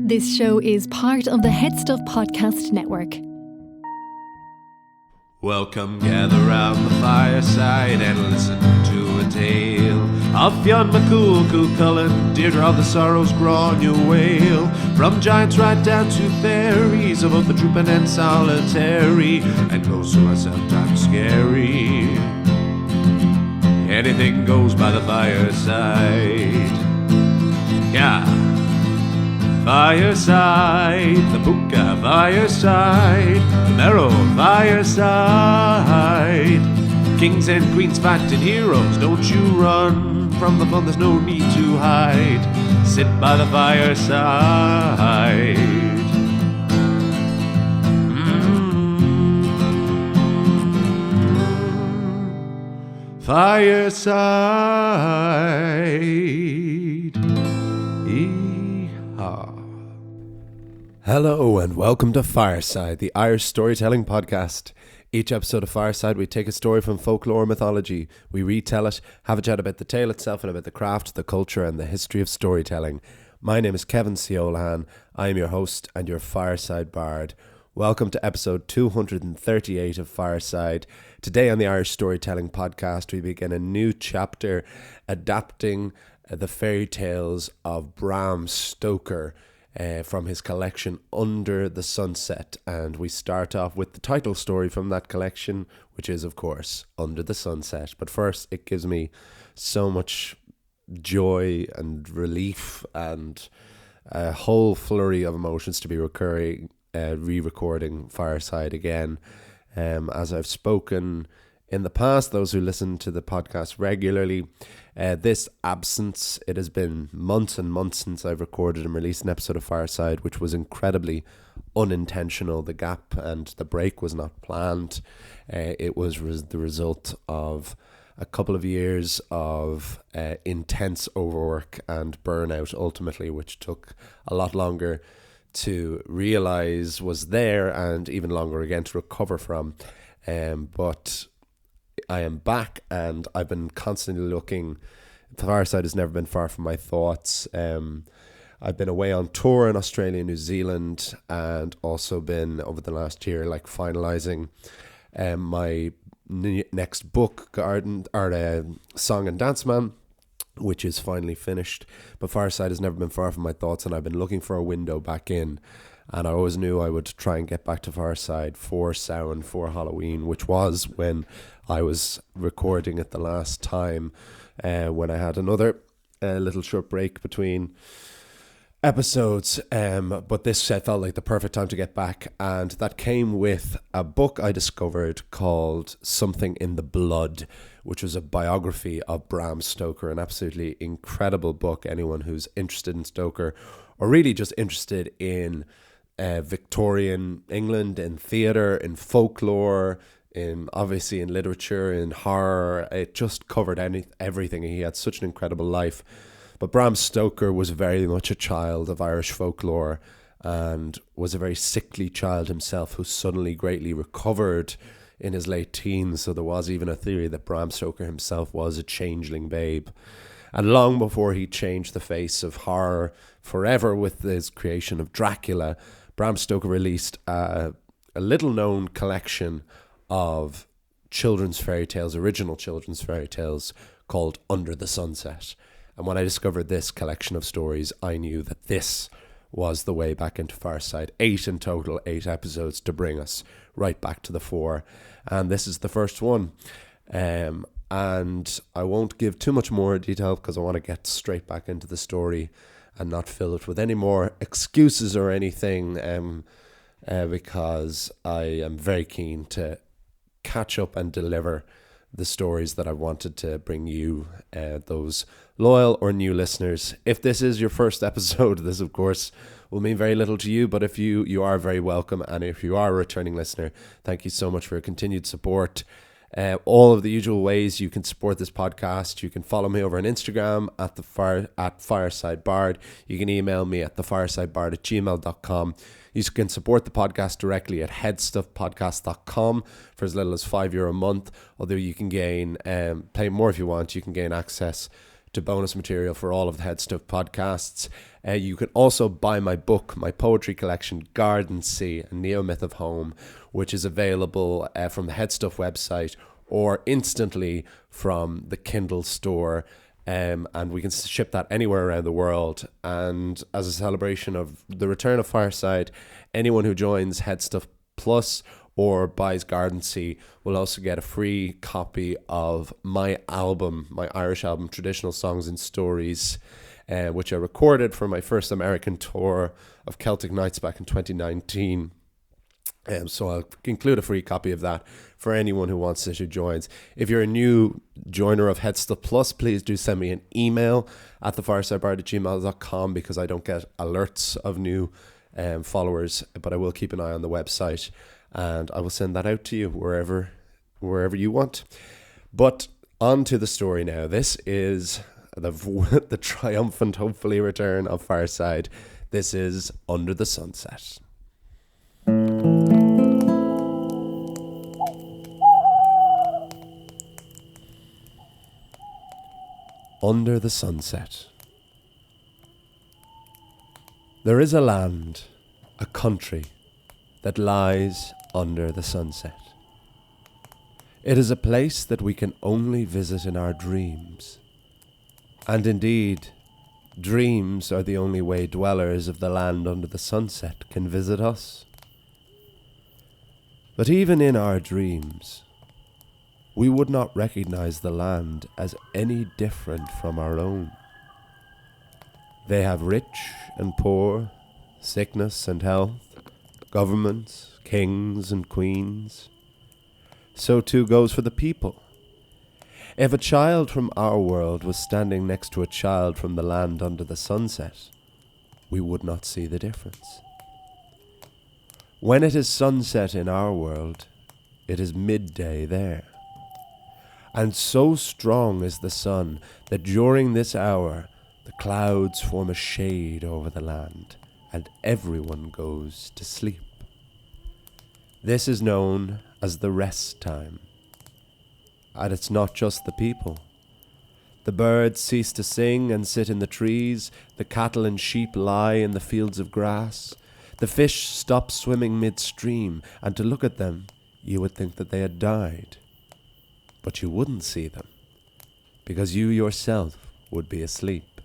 This show is part of the Head Stuff Podcast Network. Welcome, gather round the fireside and listen to a tale of Fionn McCool, Cullen, Deirdre of the Sorrows, Gráinne Wail. From giants right down to fairies, of both the drooping and solitary, and those who are sometimes scary. Anything goes by the fireside. Yeah. Fireside, the Puka Fireside, the Marrow Fireside. Kings and queens fighting heroes, don't you run from the fun, there's no need to hide. Sit by the fireside. Fireside. Hello and welcome to Fireside, the Irish storytelling podcast. Each episode of Fireside, we take a story from folklore or mythology. We retell it, have a chat about the tale itself and about the craft, the culture and the history of storytelling. My name is Kevin C. O'Lahan. I am your host and your Fireside Bard. Welcome to episode 238 of Fireside. Today on the Irish Storytelling Podcast, we begin a new chapter adapting the fairy tales of Bram Stoker from his collection Under the Sunset. And we start off with the title story from that collection, which is, of course, Under the Sunset. But first, it gives me so much joy and relief and a whole flurry of emotions to be re-recording Fireside again. As I've spoken in the past, those who listen to the podcast regularly, this absence, it has been months and months since I've recorded and released an episode of Fireside, which was incredibly unintentional. The gap and the break was not planned. It was the result of a couple of years of intense overwork and burnout, ultimately, which took a lot longer to realize was there and even longer again to recover from. But I am back and I've been constantly looking. Fireside has never been far from my thoughts. I've been away on tour in Australia and New Zealand, and also been over the last year finalizing my next book, Song and Dance Man, which is finally finished. But Fireside has never been far from my thoughts, and I've been looking for a window back in. And I always knew I would try and get back to Fireside for Samhain, for Halloween, which was when I was recording it the last time, when I had another little short break between episodes. But this felt like the perfect time to get back. And that came with a book I discovered called Something in the Blood, which was a biography of Bram Stoker, an absolutely incredible book. Anyone who's interested in Stoker, or really just interested in Victorian England, in theatre, in folklore, obviously in literature, in horror. It just covered everything. He had such an incredible life. But Bram Stoker was very much a child of Irish folklore and was a very sickly child himself who suddenly greatly recovered in his late teens. So there was even a theory that Bram Stoker himself was a changeling babe. And long before he changed the face of horror forever with his creation of Dracula, Bram Stoker released a little-known collection of children's fairy tales, original children's fairy tales, called Under the Sunset. And when I discovered this collection of stories, I knew that this was the way back into Fireside. 8 in total, 8 episodes to bring us right back to the fore. And this is the first one. And I won't give too much more detail because I want to get straight back into the story and not fill it with any more excuses or anything, because I am very keen to catch up and deliver the stories that I wanted to bring you, those loyal or new listeners. If this is your first episode, this of course will mean very little to you, but if you are very welcome, and if you are a returning listener, thank you so much for your continued support. All of the usual ways you can support this podcast. You can follow me over on Instagram at Fireside Bard. You can email me at thefiresidebard@gmail.com. You can support the podcast directly at headstuffpodcast.com for as little as €5 a month. Although you can gain, pay more if you want, you can gain access to bonus material for all of the Head Stuff podcasts. You can also buy my book, my poetry collection, Garden Sea, a Neo-Myth of Home, which is available from the Head Stuff website or instantly from the Kindle store. And we can ship that anywhere around the world. And as a celebration of the return of Fireside, anyone who joins Head Stuff Plus or buys Garden Sea will also get a free copy of my album, my Irish album, Traditional Songs and Stories, which I recorded for my first American tour of Celtic Nights back in 2019. So I'll include a free copy of that for anyone who wants it, who joins. If you're a new joiner of Head Stuff Plus, please do send me an email at thefiresidebar@gmail.com, because I don't get alerts of new followers, but I will keep an eye on the website and I will send that out to you wherever you want. But on to the story now. This is the triumphant, hopefully, return of Fireside. This is Under the Sunset. Under the sunset. There is a land, a country, that lies under the sunset. It is a place that we can only visit in our dreams. And indeed, dreams are the only way dwellers of the land under the sunset can visit us. But even in our dreams, we would not recognize the land as any different from our own. They have rich and poor, sickness and health, governments, kings and queens. So too goes for the people. If a child from our world was standing next to a child from the land under the sunset, we would not see the difference. When it is sunset in our world, it is midday there. And so strong is the sun that during this hour the clouds form a shade over the land and everyone goes to sleep. This is known as the rest time. And it's not just the people. The birds cease to sing and sit in the trees, the cattle and sheep lie in the fields of grass, the fish stop swimming midstream, and to look at them you would think that they had died. But you wouldn't see them, because you yourself would be asleep.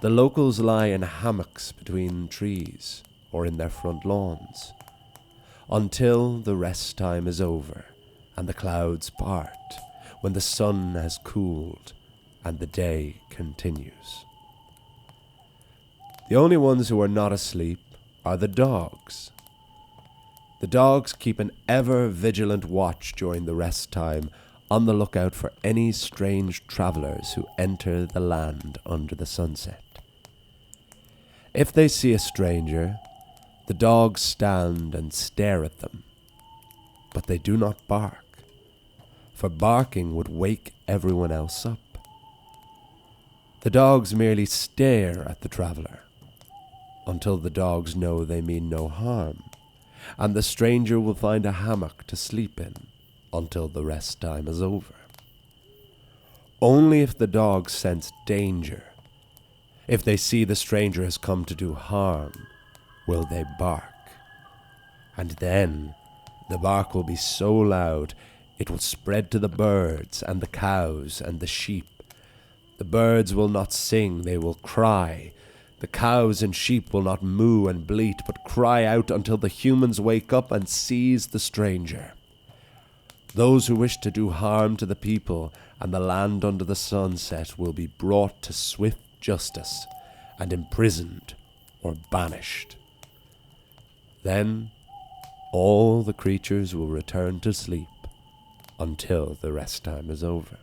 The locals lie in hammocks between trees or in their front lawns, until the rest time is over and the clouds part, when the sun has cooled and the day continues. The only ones who are not asleep are the dogs. The dogs keep an ever-vigilant watch during the rest time, on the lookout for any strange travellers who enter the land under the sunset. If they see a stranger, the dogs stand and stare at them, but they do not bark, for barking would wake everyone else up. The dogs merely stare at the traveller, until the dogs know they mean no harm, and the stranger will find a hammock to sleep in until the rest time is over. Only if the dogs sense danger, if they see the stranger has come to do harm, will they bark. And then the bark will be so loud it will spread to the birds and the cows and the sheep. The birds will not sing, they will cry. The cows and sheep will not moo and bleat, but cry out until the humans wake up and seize the stranger. Those who wish to do harm to the people and the land under the sunset will be brought to swift justice and imprisoned or banished. Then all the creatures will return to sleep until the rest time is over.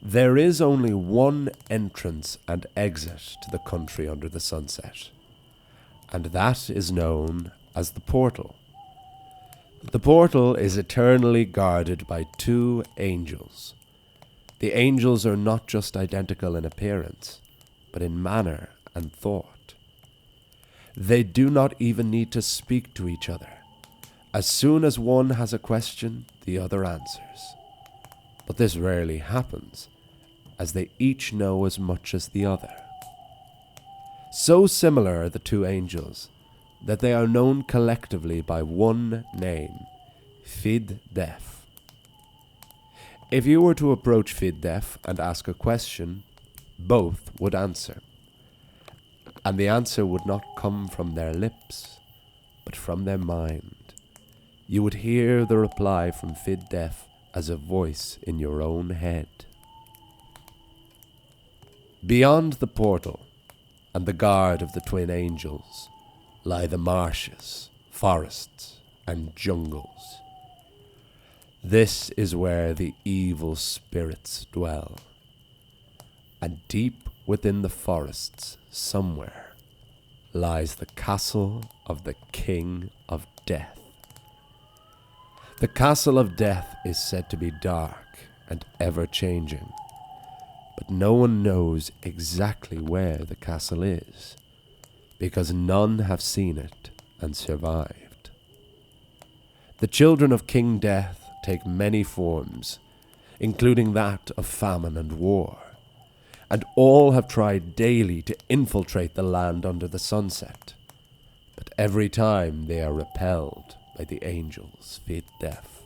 There is only one entrance and exit to the country under the sunset, and that is known as the portal. The portal is eternally guarded by two angels. The angels are not just identical in appearance, but in manner and thought. They do not even need to speak to each other. As soon as one has a question, the other answers. But this rarely happens, as they each know as much as the other. So similar are the two angels that they are known collectively by one name, Fid Def. If you were to approach Fid Def and ask a question, both would answer. And the answer would not come from their lips, but from their mind. You would hear the reply from Fid Def as a voice in your own head. Beyond the portal and the guard of the twin angels lie the marshes, forests, and jungles. This is where the evil spirits dwell. And deep within the forests, somewhere, lies the castle of the King of Death. The castle of death is said to be dark and ever-changing, but no one knows exactly where the castle is, because none have seen it and survived. The children of King Death take many forms, including that of famine and war, and all have tried daily to infiltrate the land under the sunset, but every time they are repelled by the angels Fid Def.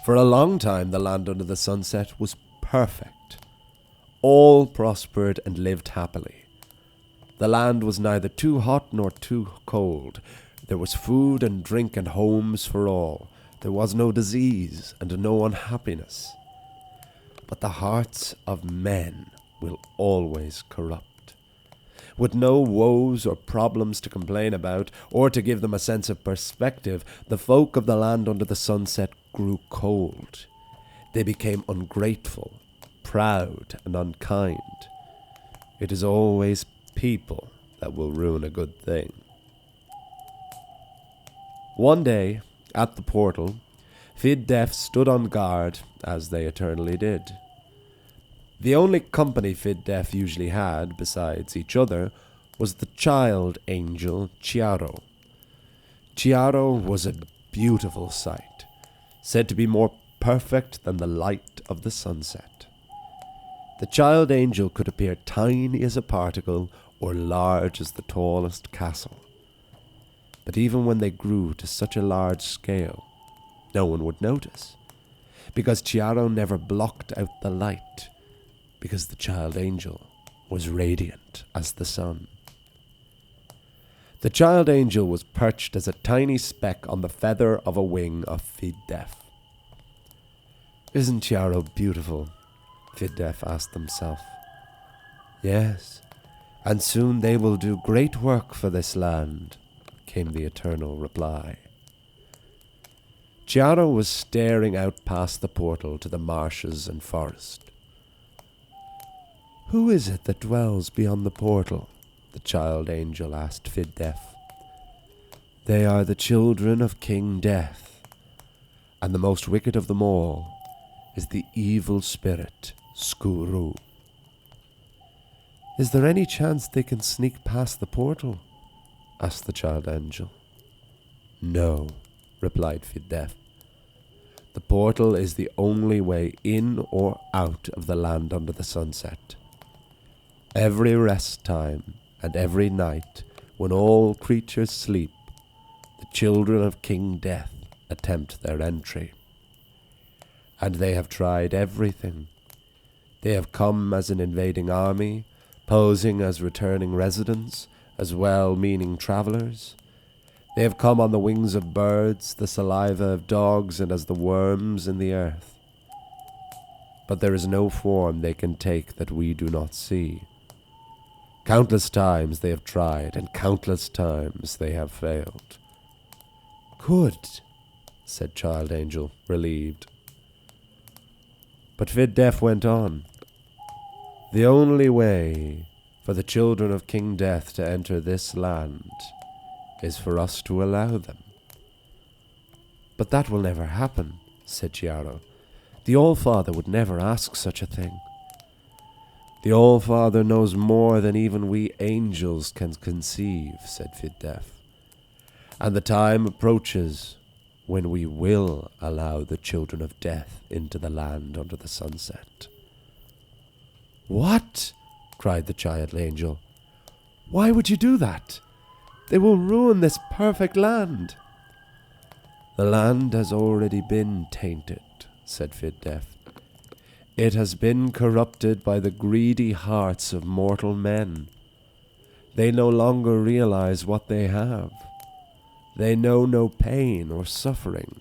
For a long time the land under the sunset was perfect. All prospered and lived happily. The land was neither too hot nor too cold. There was food and drink and homes for all. There was no disease and no unhappiness. But the hearts of men will always corrupt. With no woes or problems to complain about, or to give them a sense of perspective, the folk of the land under the sunset grew cold. They became ungrateful, proud, and unkind. It is always people that will ruin a good thing. One day, at the portal, Fid Def stood on guard, as they eternally did. The only company Fid Def usually had, besides each other, was the child angel Chiaro. Chiaro was a beautiful sight, said to be more perfect than the light of the sunset. The child angel could appear tiny as a particle or large as the tallest castle. But even when they grew to such a large scale, no one would notice, because Chiaro never blocked out the light, because the child angel was radiant as the sun. The child angel was perched as a tiny speck on the feather of a wing of Fid Def. "Isn't Chiaro beautiful?" Fid Def asked himself. "Yes, and soon they will do great work for this land," came the eternal reply. Chiaro was staring out past the portal to the marshes and forest. "Who is it that dwells beyond the portal?" the child angel asked Fid Def. "They are the children of King Death, and the most wicked of them all is the evil spirit Skuru." "Is there any chance they can sneak past the portal?" asked the child angel. "No," replied Fid Def. "The portal is the only way in or out of the land under the sunset. Every rest time and every night, when all creatures sleep, the children of King Death attempt their entry. And they have tried everything. They have come as an invading army, posing as returning residents, as well-meaning travelers. They have come on the wings of birds, the saliva of dogs, and as the worms in the earth. But there is no form they can take that we do not see. Countless times they have tried, and countless times they have failed." "Good," said Child Angel, relieved. But Fid Def went on. "The only way for the children of King Death to enter this land is for us to allow them." "But that will never happen," said Chiaro. "The All-Father would never ask such a thing." "The All-Father knows more than even we angels can conceive," said Fid Def. "And the time approaches when we will allow the children of death into the land under the sunset." "What?" cried the child angel. "Why would you do that? They will ruin this perfect land." "The land has already been tainted," said Fid-Def. "It has been corrupted by the greedy hearts of mortal men. They no longer realize what they have. They know no pain or suffering.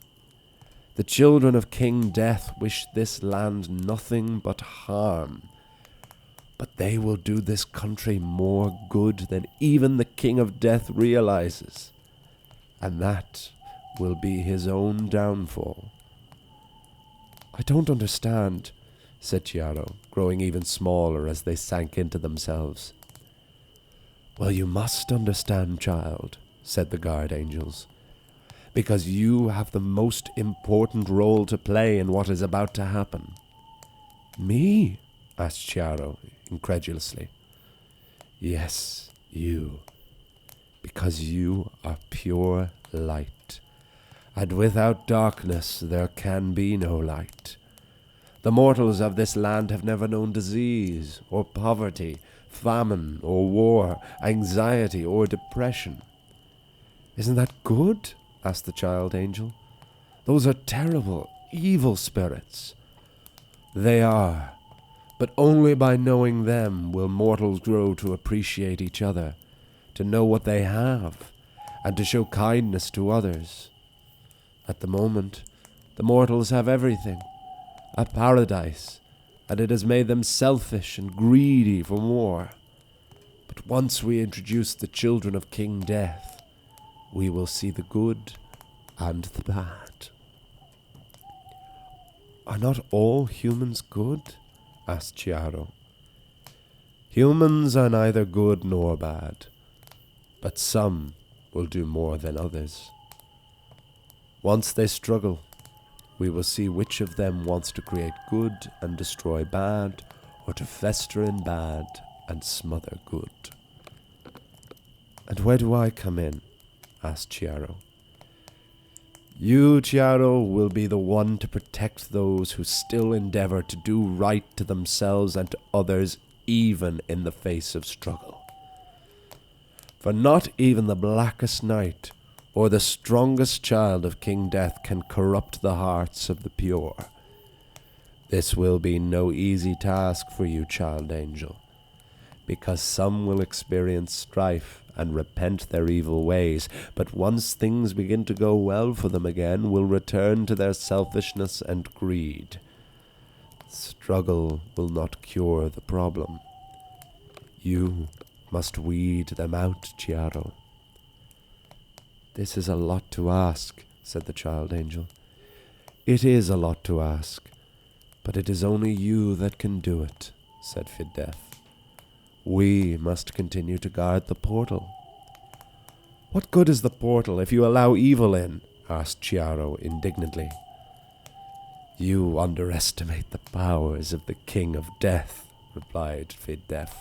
The children of King Death wish this land nothing but harm. But they will do this country more good than even the King of Death realizes. And that will be his own downfall." "I don't understand," said Chiaro, growing even smaller as they sank into themselves. "Well, you must understand, child," said the guard angels, "because you have the most important role to play in what is about to happen." "Me?" asked Chiaro incredulously. "Yes, you. Because you are pure light. And without darkness there can be no light. The mortals of this land have never known disease or poverty, famine or war, anxiety or depression." "Isn't that good?" asked the child angel. "Those are terrible, evil spirits." "They are, but only by knowing them will mortals grow to appreciate each other, to know what they have, and to show kindness to others. At the moment, the mortals have everything, a paradise, and it has made them selfish and greedy for more. But once we introduce the children of King Death, we will see the good and the bad." "Are not all humans good?" asked Chiaro. "Humans are neither good nor bad, but some will do more than others. Once they struggle, we will see which of them wants to create good and destroy bad, or to fester in bad and smother good." "And where do I come in?" asked Chiaro. "You, Chiaro, will be the one to protect those who still endeavor to do right to themselves and to others, even in the face of struggle. For not even the blackest night or the strongest child of King Death can corrupt the hearts of the pure. This will be no easy task for you, child angel, because some will experience strife and repent their evil ways, but once things begin to go well for them again, will return to their selfishness and greed. Struggle will not cure the problem. You must weed them out, Chiaro." "This is a lot to ask," said the child angel. "It is a lot to ask, but it is only you that can do it," said Fid-Def. "We must continue to guard the portal." "What good is the portal if you allow evil in?" asked Chiaro indignantly. "You underestimate the powers of the King of Death," replied Fid-Def.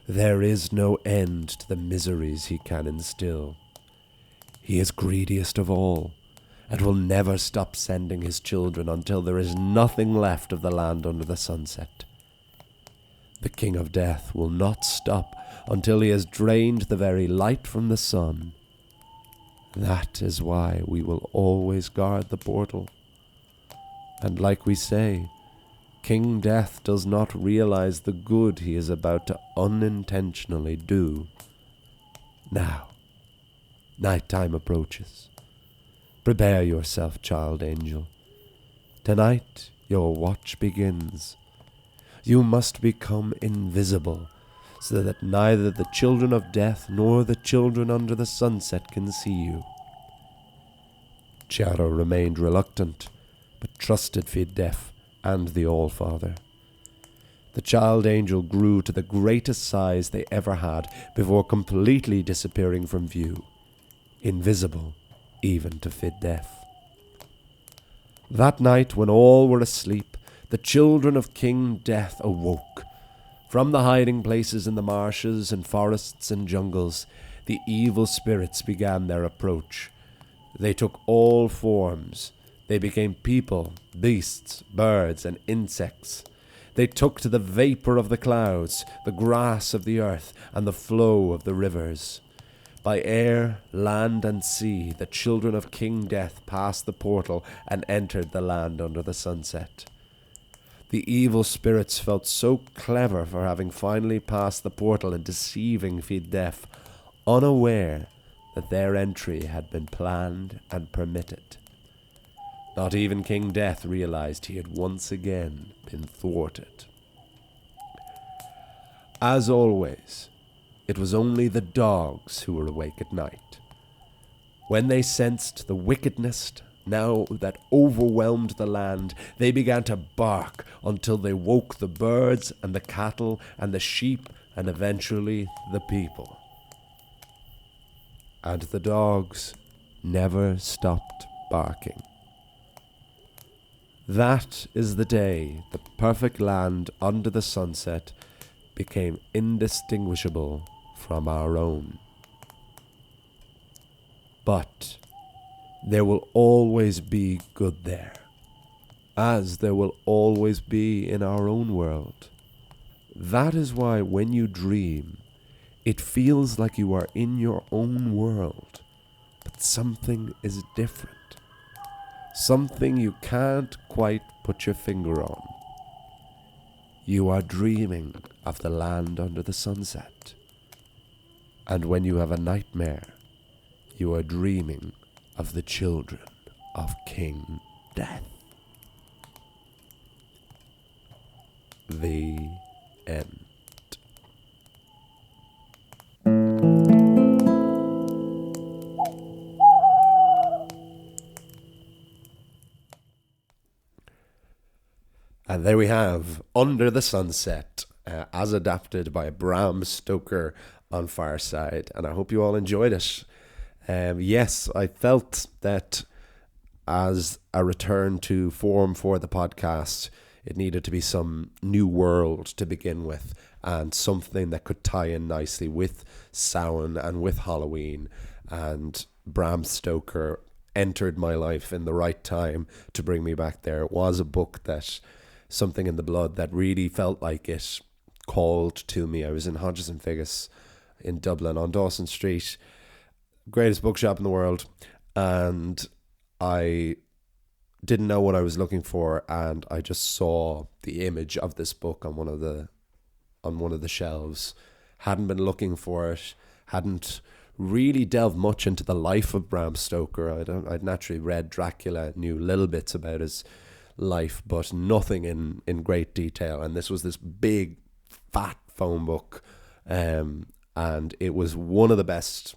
"There is no end to the miseries he can instill. He is greediest of all, and will never stop sending his children until there is nothing left of the land under the sunset. The King of Death will not stop until he has drained the very light from the sun. That is why we will always guard the portal. And like we say, King Death does not realize the good he is about to unintentionally do. Now, nighttime approaches. Prepare yourself, child angel. Tonight your watch begins. You must become invisible, so that neither the children of death nor the children under the sunset can see you." Chiaro remained reluctant, but trusted Fid-Def and the All-Father. The child angel grew to the greatest size they ever had before completely disappearing from view, invisible even to Fid-Def. That night, when all were asleep, the children of King Death awoke. From the hiding places in the marshes and forests and jungles, the evil spirits began their approach. They took all forms. They became people, beasts, birds, and insects. They took to the vapour of the clouds, the grass of the earth, and the flow of the rivers. By air, land, and sea, the children of King Death passed the portal and entered the land under the sunset. The evil spirits felt so clever for having finally passed the portal and deceiving Feed Deaf, unaware that their entry had been planned and permitted. Not even King Death realized he had once again been thwarted. As always, it was only the dogs who were awake at night. When they sensed the wickedness now that overwhelmed the land, they began to bark until they woke the birds and the cattle and the sheep and eventually the people. And the dogs never stopped barking. That is the day the perfect land under the sunset became indistinguishable from our own. But there will always be good there, as there will always be in our own world. That is why when you dream, it feels like you are in your own world, but something is different. Something you can't quite put your finger on. You are dreaming of the land under the sunset. And when you have a nightmare, you are dreaming of the children of King Death. The end. And there we have Under the Sunset, as adapted by Bram Stoker on Fireside. And I hope you all enjoyed it. Yes, I felt that as a return to form for the podcast, it needed to be some new world to begin with, and something that could tie in nicely with Samhain and with Halloween. And Bram Stoker entered my life in the right time to bring me back there. It was a book that, something in the blood that really felt like it called to me. I was in Hodges and Figgis in Dublin on Dawson Street, greatest bookshop in the world, and I didn't know what I was looking for, and I just saw the image of this book on one of the shelves. Hadn't been looking for it, hadn't really delved much into the life of Bram Stoker. I'd naturally read Dracula, knew little bits about his life, but nothing in great detail. And this was this big fat phone book, and it was one of the best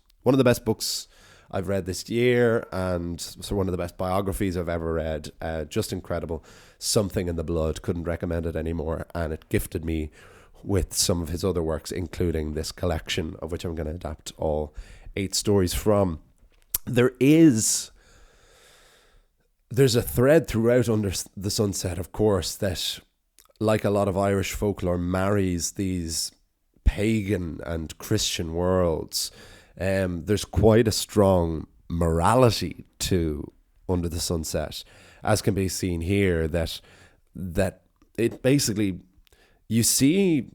books I've read this year, and so one of the best biographies I've ever read. Just incredible. Something in the Blood, couldn't recommend it anymore, and it gifted me with some of his other works, including this collection, of which I'm going to adapt all 8 stories from. There's a thread throughout Under the Sunset, of course, that, like a lot of Irish folklore, marries these pagan and Christian worlds. There's quite a strong morality to Under the Sunset, as can be seen here, that it basically, you see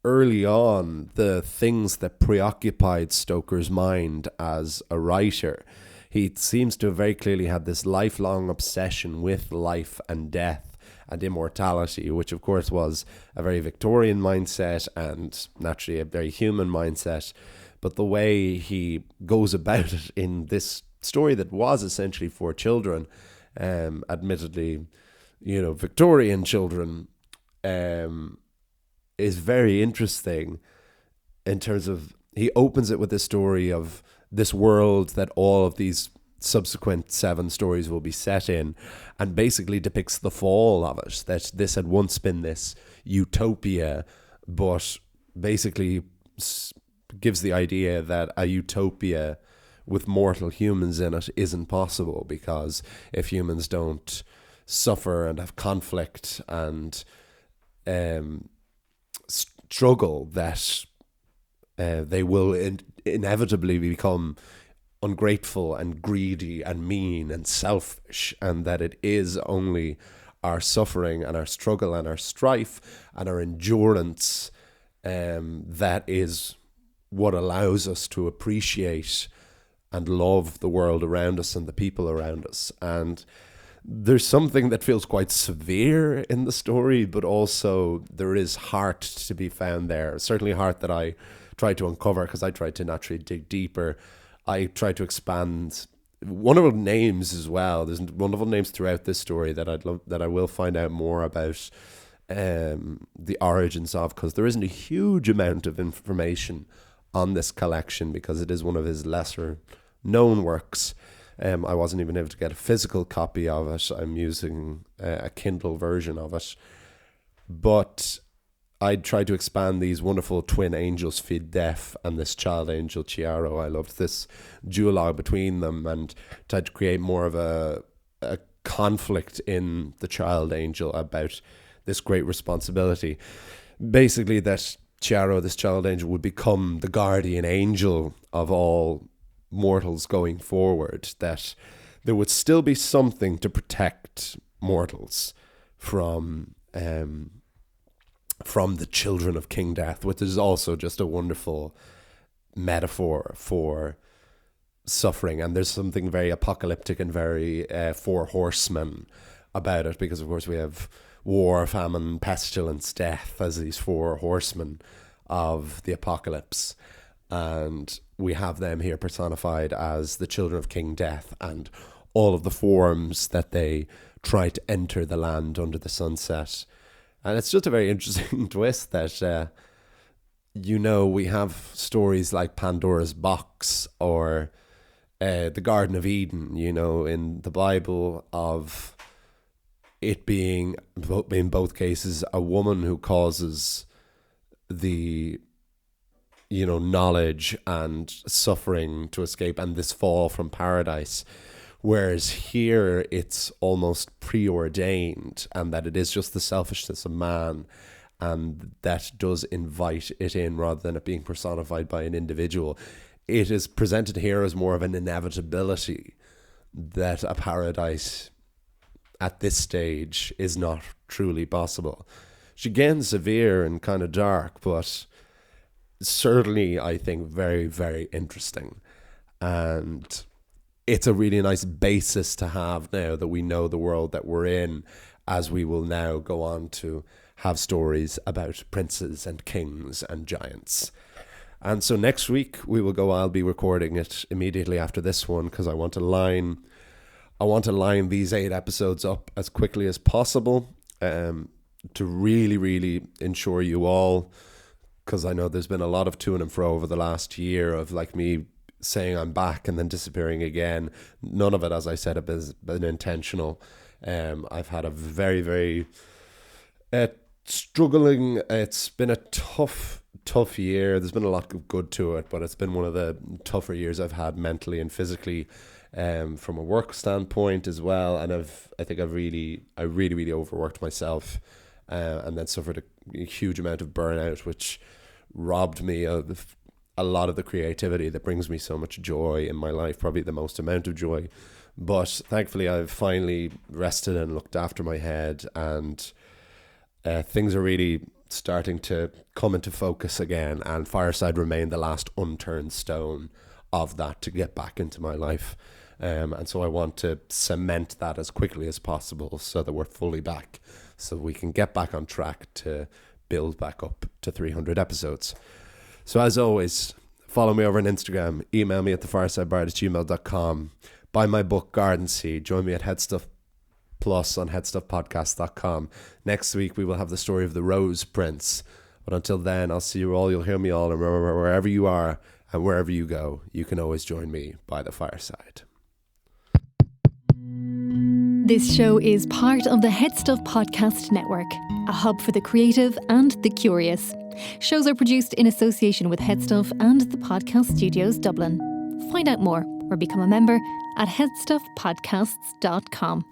early on the things that preoccupied Stoker's mind as a writer. He seems to have very clearly had this lifelong obsession with life and death and immortality, which of course was a very Victorian mindset and naturally a very human mindset. But the way he goes about it in this story that was essentially for children, admittedly, Victorian children, is very interesting in terms of, he opens it with the story of this world that all of these subsequent 7 stories will be set in, and basically depicts the fall of it, that this had once been this utopia, but basically gives the idea that a utopia with mortal humans in it isn't possible, because if humans don't suffer and have conflict and struggle, that they will inevitably become ungrateful and greedy and mean and selfish, and that it is only our suffering and our struggle and our strife and our endurance that is what allows us to appreciate and love the world around us and the people around us. And there's something that feels quite severe in the story, but also there is heart to be found there. Certainly heart that I tried to uncover, because I tried to naturally dig deeper. I tried to expand wonderful names as well. There's wonderful names throughout this story that I will find out more about the origins of, because there isn't a huge amount of information on this collection, because it is one of his lesser known works. I wasn't even able to get a physical copy of it. I'm using a Kindle version of it. But I tried to expand these wonderful twin angels, Fid Def, and this child angel, Chiaro. I loved this duologue between them, and tried to create more of a conflict in the child angel about this great responsibility. Basically, that Chiaro, this child angel, would become the guardian angel of all mortals going forward, that there would still be something to protect mortals from the children of King Death, which is also just a wonderful metaphor for suffering. And there's something very apocalyptic and very four horsemen about it, because of course we have war, famine, pestilence, death as these four horsemen of the apocalypse. And we have them here personified as the children of King Death, and all of the forms that they try to enter the land under the sunset. And it's just a very interesting twist that, we have stories like Pandora's Box or the Garden of Eden, in the Bible, of it being, in both cases, a woman who causes the knowledge and suffering to escape, and this fall from paradise. Whereas here it's almost preordained, and that it is just the selfishness of man, and that does invite it in rather than it being personified by an individual. It is presented here as more of an inevitability that a paradise at this stage is not truly possible. It's again severe and kind of dark, but certainly, I think, very, very interesting. And it's a really nice basis to have now that we know the world that we're in, as we will now go on to have stories about princes and kings and giants. And so next week I'll be recording it immediately after this one, because I want to line these 8 episodes up as quickly as possible, to really, really ensure you all, because I know there's been a lot of to and fro over the last year of me saying I'm back and then disappearing again. None of it, as I said, has been intentional. I've had a very, very struggling. It's been a tough year. There's been a lot of good to it, but it's been one of the tougher years I've had mentally and physically, from a work standpoint as well. And I think I really overworked myself, and then suffered a huge amount of burnout, which robbed me of a lot of the creativity that brings me so much joy in my life, probably the most amount of joy. But thankfully I've finally rested and looked after my head, and things are really starting to come into focus again, and Fireside remained the last unturned stone of that to get back into my life. And so I want to cement that as quickly as possible so that we're fully back, so we can get back on track to build back up to 300 episodes. So as always, follow me over on Instagram, email me at thefiresidebard@gmail.com, buy my book Garden Seed, join me at Headstuff Plus on headstuffpodcast.com. Next week we will have the story of the Rose Prince. But until then, I'll see you all, you'll hear me all, and remember, wherever you are and wherever you go, you can always join me by the fireside. This show is part of the Headstuff Podcast Network, a hub for the creative and the curious. Shows are produced in association with Headstuff and the Podcast Studios Dublin. Find out more or become a member at headstuffpodcasts.com.